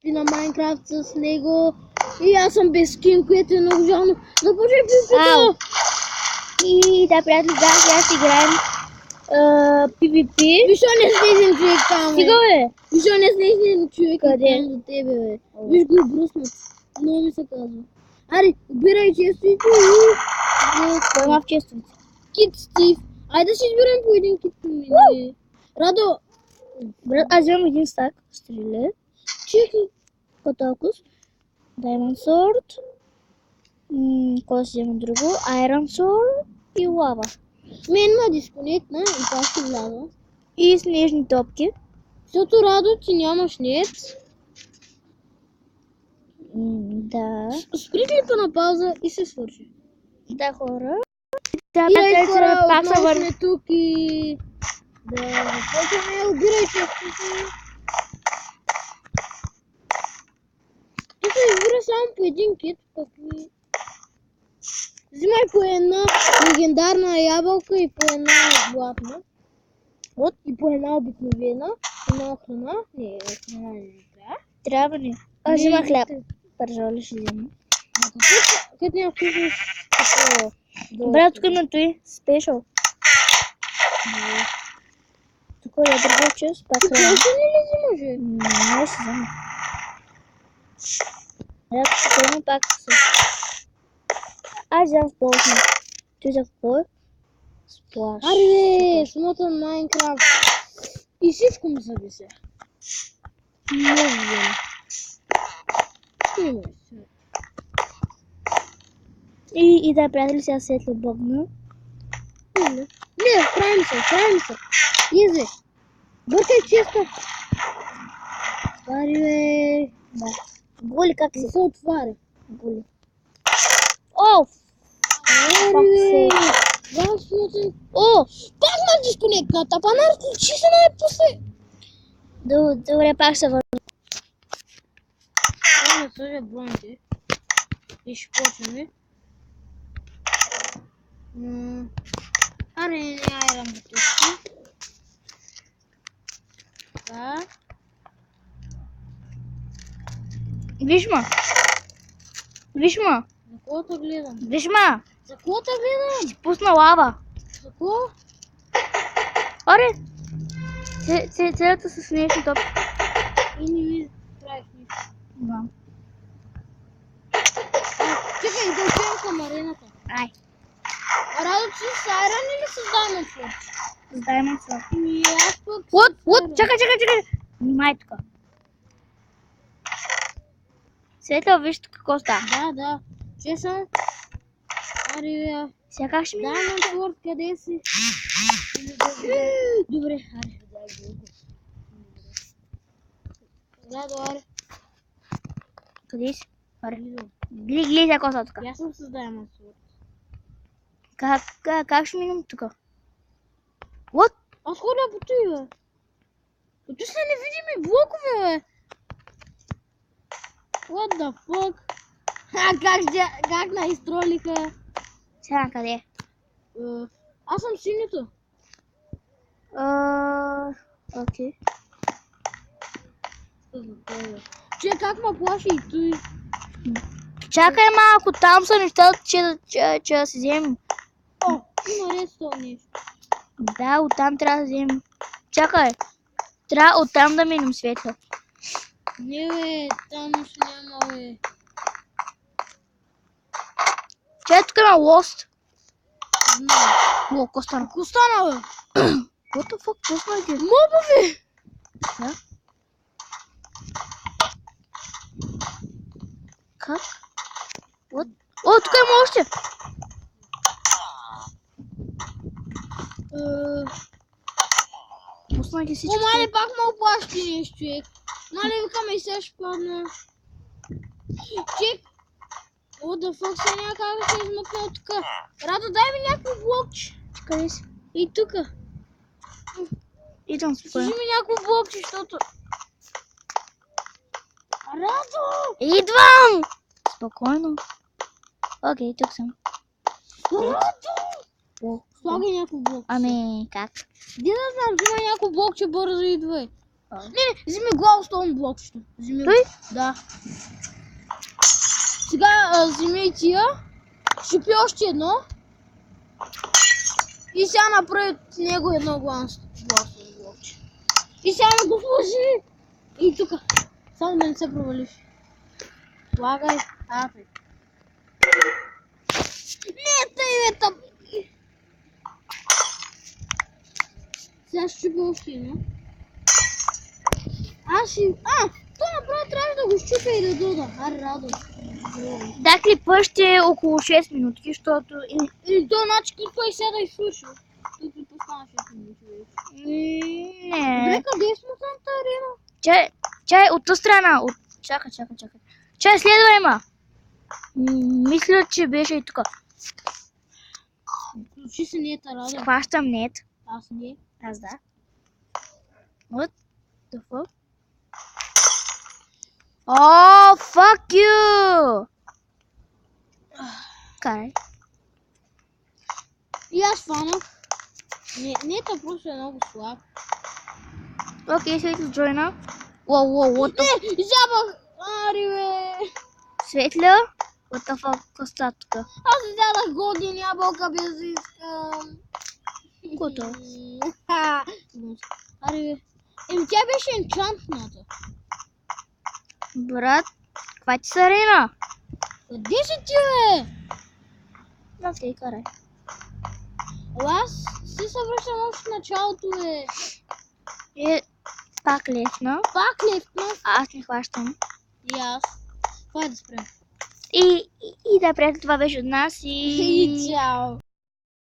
и на Майнкрафт с него. И аз съм без скин, което е много жално. Започвай PvP-то! И да, приятели, да, сега ще играем PvP. Виж, не снежен човек там, Стига, бе! Виж, не снежен човек Къде? там до тебе, бе. Виж го бръснат. Много ми се казва. Аре, убирай честовите и... Кой има в честовите? Кит Стив. Айде да си изберем по един кит по мене. Радо, Брат, аз имам един стак. Стреле. чекай. Котокус. Diamond Sword. Кой си взема друго? Iron Sword и лава. Мен ма дисконектна и това ще вляза. И снежни топки. Защото, Радо, ти нямаш нет. Да. Спри клипа на пауза и се свърши. Да, хора. Да, И хора, пак се отново върна. сме тук и... Да започваме, убирай честите. Тук избира само по един кит, пък и... Взимай по една легендарна ябълка и по една златна. Вот, и по една обикновена. Една храна. Не, храна не трябва. Трябва ли? Аз взима хляб. Пържоли ще взема. Като няма вкусно такова. Брат, тук има той спешъл. Тук е друга част, пак Ти храна. просто не ли взимаш? Не ще взема. Брат, тук има пак се. Аз вземам в ползна. Той за какво е? Сплаш. Аре бе, смотан Майнкрафт. И всичко ми зависи. Не взема. И да, приятели, сега светло бъгна. Не, правим се. Изи. Бъркай често. Аре бе. Да. Голи как Не се? се отваря. Голи. О! Аре бе. Бах смотан. О, пак на дисконектната. Панар, включи се най-после. Добре, пак се върна. Трябва да сложа броните. И ще почваме. Аре, не айрам бутушки. Така. Виж ма. Виж ма. За кого гледам? Виж ма. За кого гледам? Ти пусна лава. За кого? Аре. Целята с снежни топки. И не ми правих нищо. Да. Чекай, да отидем към арената. Ай. Радо, ти с Айран или с Diamond Sword? С Diamond Sword. Ми аз пък От, чакай. Внимай тук. Светла, виж тук какво става. Да. Че съм? Аре, Сега как ще ми? Diamond Sword, къде си? Добре, аре, дай го. Радо, аре. Къде си? Аре. Гледай какво става тук. Аз съм с Diamond Sword. Как ще минем тук? What? Аз ходя по той, бе. По той са невидими блокове, бе. What the fuck? Как наизтролиха? Сега къде? Аз съм синьото. Окей. Че как ме плаши и той? Чакай малко, там са нещата, че да си вземем. О, има редстоун нещо. Да, оттам трябва да вземем. Чакай. Трябва оттам да минем светло. Не, бе, там нищо няма, бе. Чай, тук има лост. Знам. О, какво стана? Ако стана, бе? What the fuck, какво стана ти? Моба, бе! Да? Как? What? О, тук има още! Пуснах ги всички. О, мале, пак ме оплаши нещо, човек. Мале, викаме и сега ще падна. Чек! О, да фак, сега няма как да се измъкна от тука. Радо, дай ми някакво блокче. Къде си? И тука. Идвам Сложи спокойно. ми някакво блокче, защото... Радо! Идвам! Спокойно. Окей, тук съм. Радо! Слагай някакво блокче. Ами, как? Де да знам, взимай някакво блокче, бързо идвай. Не, вземи главостон блокчето. Вземи. Той? Да. Сега вземи и тия. Щупи още едно. И сега направи от него едно главостон блокче. И сега не го сложи. И тук. Само да не се провалиш. Слагай. Тъй. Не, тъй, тъп. Сега ще щупи още едно. То направо трябваше да го щупя и да дода. Аре, радо. Да, клипа ще е около 6 минутки, защото... Или то значи клипа и сега да изслуша. Той клипа стана 6 минути вече. Не. Добре, къде е смутаната арена? Чай, от ту страна. Чакай. Чай, следва има. Мисля, че беше и тук. Включи се нета, Радо. Хващам нет. Аз не. Аз да. What the fuck? Oh, fuck you! Карай. И аз фанах. Нета просто е много слаб. Окей, след джойна. Wow, what the... Не, изябах! Ари, бе! Светля? What the fuck? Какво става тук? Аз изядах годин ябълка без да искам. Кото? Ари, бе. Тя беше енчантната. Брат, каква ти са арена? Къде си ти, бе? Окей, карай. Аз си се връщам още в началото, бе. Пак лесна. Пак лефтна. Аз не хващам. И аз. Това е да спрем. И да, приятели, това беше от нас И чао.